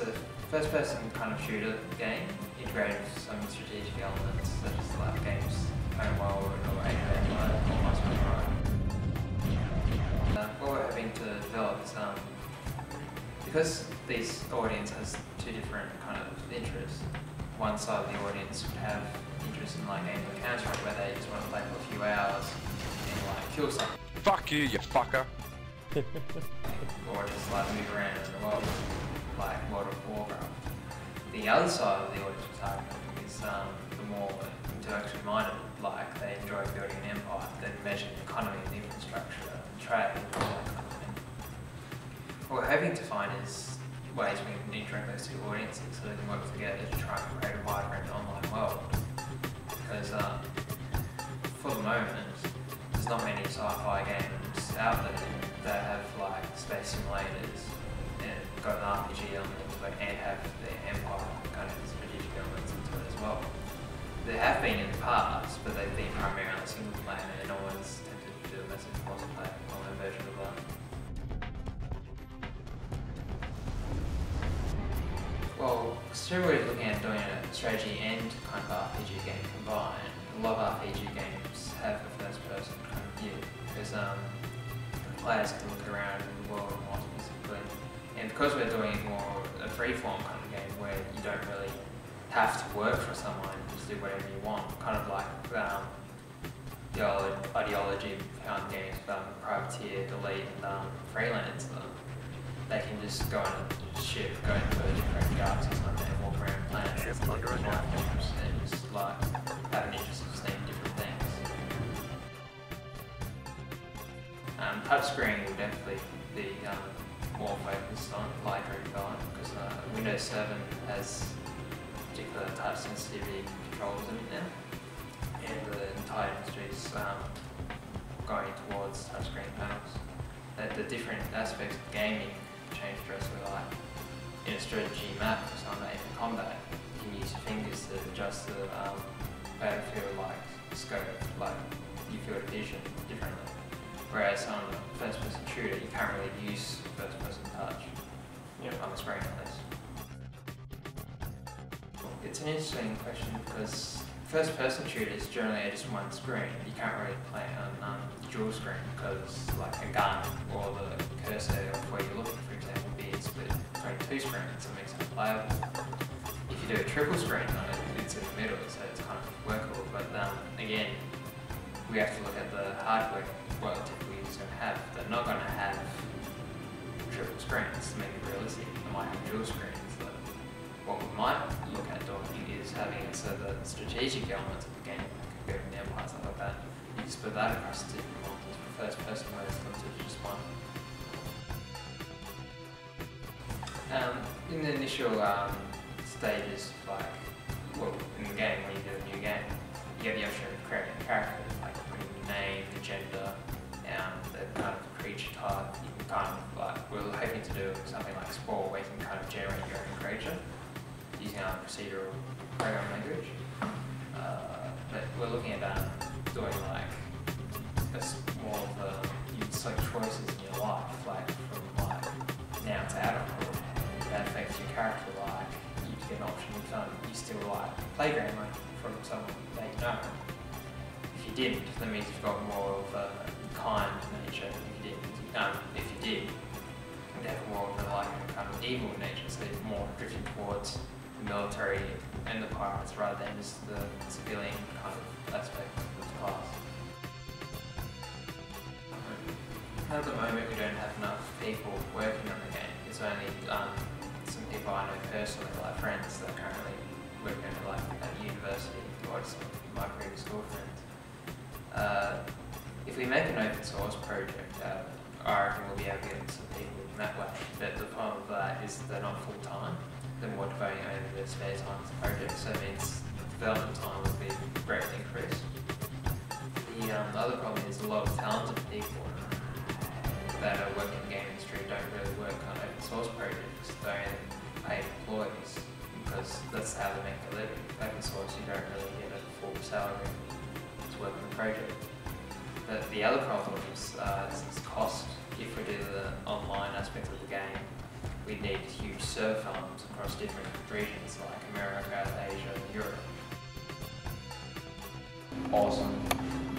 a first-person kind of shooter game integrated with some strategic elements, such as like games own world or API or Master what we're hoping to develop is because this audience has two different kind of interests. One side of the audience would have interest in like games like Counter-Strike, where they just want to play for a few hours and like kill something. Fuck you, you fucker. Or just like move around in the world, like World of Warcraft. The other side of the audience we're targeting is the more intellectually minded, like they enjoy building an empire, then measuring the economy and infrastructure and trade and all that kind of thing. What we're hoping to find is ways we can interact those two audiences so they can work together to try and create a vibrant online world. Because for the moment, there's not many sci-fi games out there that have like space simulators and got an RPG element into it and have the empire kind of strategic elements into it as well. There have been in the past, but they've been primarily single player and no one's tempted to do a massive multiplayer online version of that. Well, Cerebrally is looking at doing a strategy and kind of RPG game combined. A lot of RPG games have a first person kind of view because players can look around in the world more specifically. And because we're doing more a free-form kind of game where you don't really have to work for someone, you just do whatever you want, kind of like the old ideology behind games about privateer, delete, and freelancer. They can just go on a ship, go into a different galaxy or something, and walk around planets and just like have an interest in seeing different things. Touchscreen will definitely be more focused on library development because Windows 7 has particular touch sensitivity controls in it now, and the entire industry is going towards touchscreen panels. The different aspects of gaming change drastically. Like in a strategy map or something in combat, you can use your fingers to adjust the battlefield like scope, like your field of vision differently. Whereas on a first-person shooter, you can't really use first-person touch on the screen at least. It's an interesting question because first-person shooters generally are just one screen. You can't really play on dual screen because like a gun or the cursor of where you're looking, for example, would be split between two screens, so it makes it unplayable. If you do a triple screen though, it's in the middle, so it's kind of workable. But again, we have to look at the hardware what a typical user is going to have. They're not going to have triple screens to make it realistic. They might have dual screens. But what we might look at doing is having it so that the strategic elements of the game, like building the empire, stuff like that, you can split that across the different monitors for first person modes to just one. In the initial stages, like in the game, when you do a new game, you have the option of creating a character, like putting your name, the gender, the kind of creature type. You can kind of like, we're hoping to do something like Spore, where you can kind of generate your own creature using our procedural program language. But we're looking at doing like more of you select choices in your life, like from like now to adulthood. That affects your character. Like you get an option if you still like playground from someone that you know. If you didn't, that means you've got more of a kind nature. If you did, you'd have more of a like a kind of evil nature, so you're more drifting towards the military and the pirates rather than just the civilian kind of aspect of the class. At the moment, we don't have enough people working on the game. It's only some people I know personally, like friends that are currently working like at university or some of my previous school friends. If we make an open source project, I reckon we'll be able to get some people in that way. But the problem with that is they're not full time. They're more devoting only their spare time to the project, so it means the development time will be greatly increased. The other problem is a lot of talented people that are working in the game industry don't really work on open source projects. They only pay employees because that's how they make their living. Open source, you don't really get a full salary to work on the project. But the other problem is cost. If we do the online aspect of the game, we'd need huge server farms across different regions like America, Asia, and Europe. Awesome.